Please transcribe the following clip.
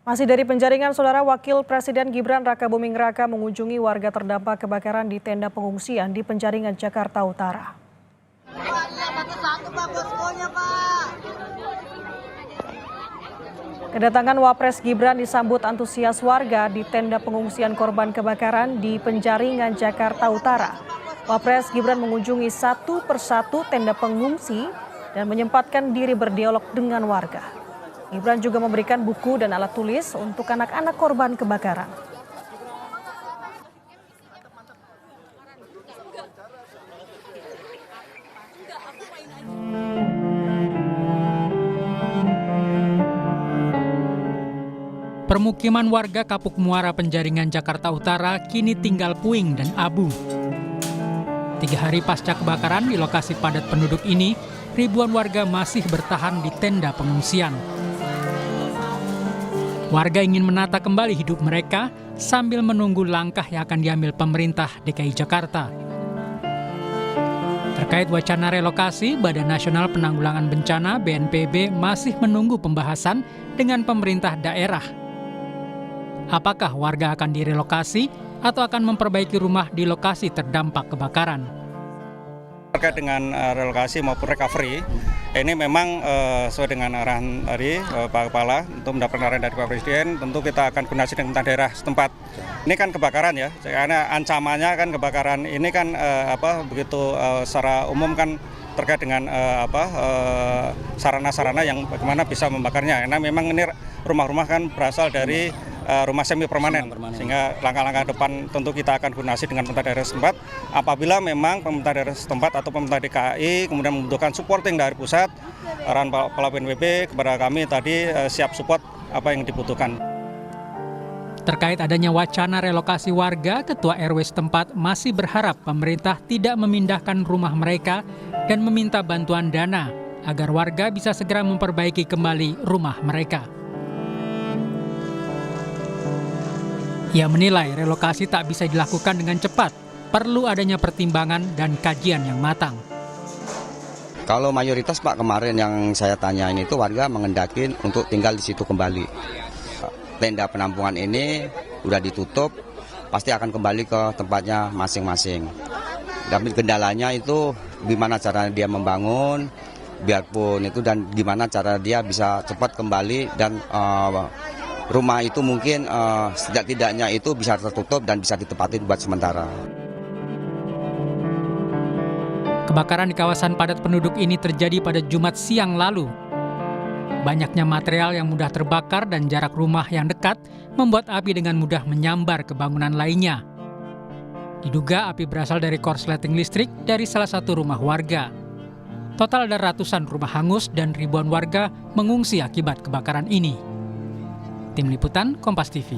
Masih dari penjaringan, Saudara, Wakil Presiden Gibran Rakabuming Raka mengunjungi warga terdampak kebakaran di tenda pengungsian di Penjaringan, Jakarta Utara. Kedatangan Wapres Gibran disambut antusias warga di tenda pengungsian korban kebakaran di Penjaringan, Jakarta Utara. Wapres Gibran mengunjungi satu persatu tenda pengungsi dan menyempatkan diri berdialog dengan warga. Gibran juga memberikan buku dan alat tulis untuk anak-anak korban kebakaran. Permukiman warga Kapuk Muara Penjaringan, Jakarta Utara kini tinggal puing dan abu. 3 hari pasca kebakaran di lokasi padat penduduk ini, ribuan warga masih bertahan di tenda pengungsian. Warga ingin menata kembali hidup mereka sambil menunggu langkah yang akan diambil pemerintah DKI Jakarta. Terkait wacana relokasi, Badan Nasional Penanggulangan Bencana (BNPB) masih menunggu pembahasan dengan pemerintah daerah. Apakah warga akan direlokasi atau akan memperbaiki rumah di lokasi terdampak kebakaran? Terkait dengan relokasi maupun recovery, ini memang sesuai dengan arahan dari Pak Kepala untuk mendapatkan arahan dari Pak Presiden, tentu kita akan koordinasi dengan pemerintah daerah setempat. Ini kan kebakaran ya, karena ancamannya kan kebakaran ini kan begitu secara umum kan terkait dengan sarana-sarana yang bagaimana bisa membakarnya. Karena memang ini rumah-rumah kan berasal dari rumah semi permanen, sehingga langkah-langkah depan tentu kita akan koordinasi dengan pemerintah daerah setempat. Apabila memang pemerintah daerah setempat atau pemerintah DKI kemudian membutuhkan supporting dari pusat, arahan Kepala BNPB kepada kami tadi siap support apa yang dibutuhkan. Terkait adanya wacana relokasi warga, Ketua RW setempat masih berharap pemerintah tidak memindahkan rumah mereka dan meminta bantuan dana agar warga bisa segera memperbaiki kembali rumah mereka. Ia menilai relokasi tak bisa dilakukan dengan cepat, perlu adanya pertimbangan dan kajian yang matang. Kalau mayoritas Pak kemarin yang saya tanyain itu warga mengendaki untuk tinggal di situ kembali. Tenda penampungan ini udah ditutup, pasti akan kembali ke tempatnya masing-masing. Tapi kendalanya itu gimana cara dia membangun, biarpun itu dan gimana cara dia bisa cepat kembali dan rumah itu mungkin setidak-tidaknya itu bisa tertutup dan bisa ditempati buat sementara. Kebakaran di kawasan padat penduduk ini terjadi pada Jumat siang lalu. Banyaknya material yang mudah terbakar dan jarak rumah yang dekat membuat api dengan mudah menyambar ke bangunan lainnya. Diduga api berasal dari korsleting listrik dari salah satu rumah warga. Total ada ratusan rumah hangus dan ribuan warga mengungsi akibat kebakaran ini. Tim Liputan Kompas TV.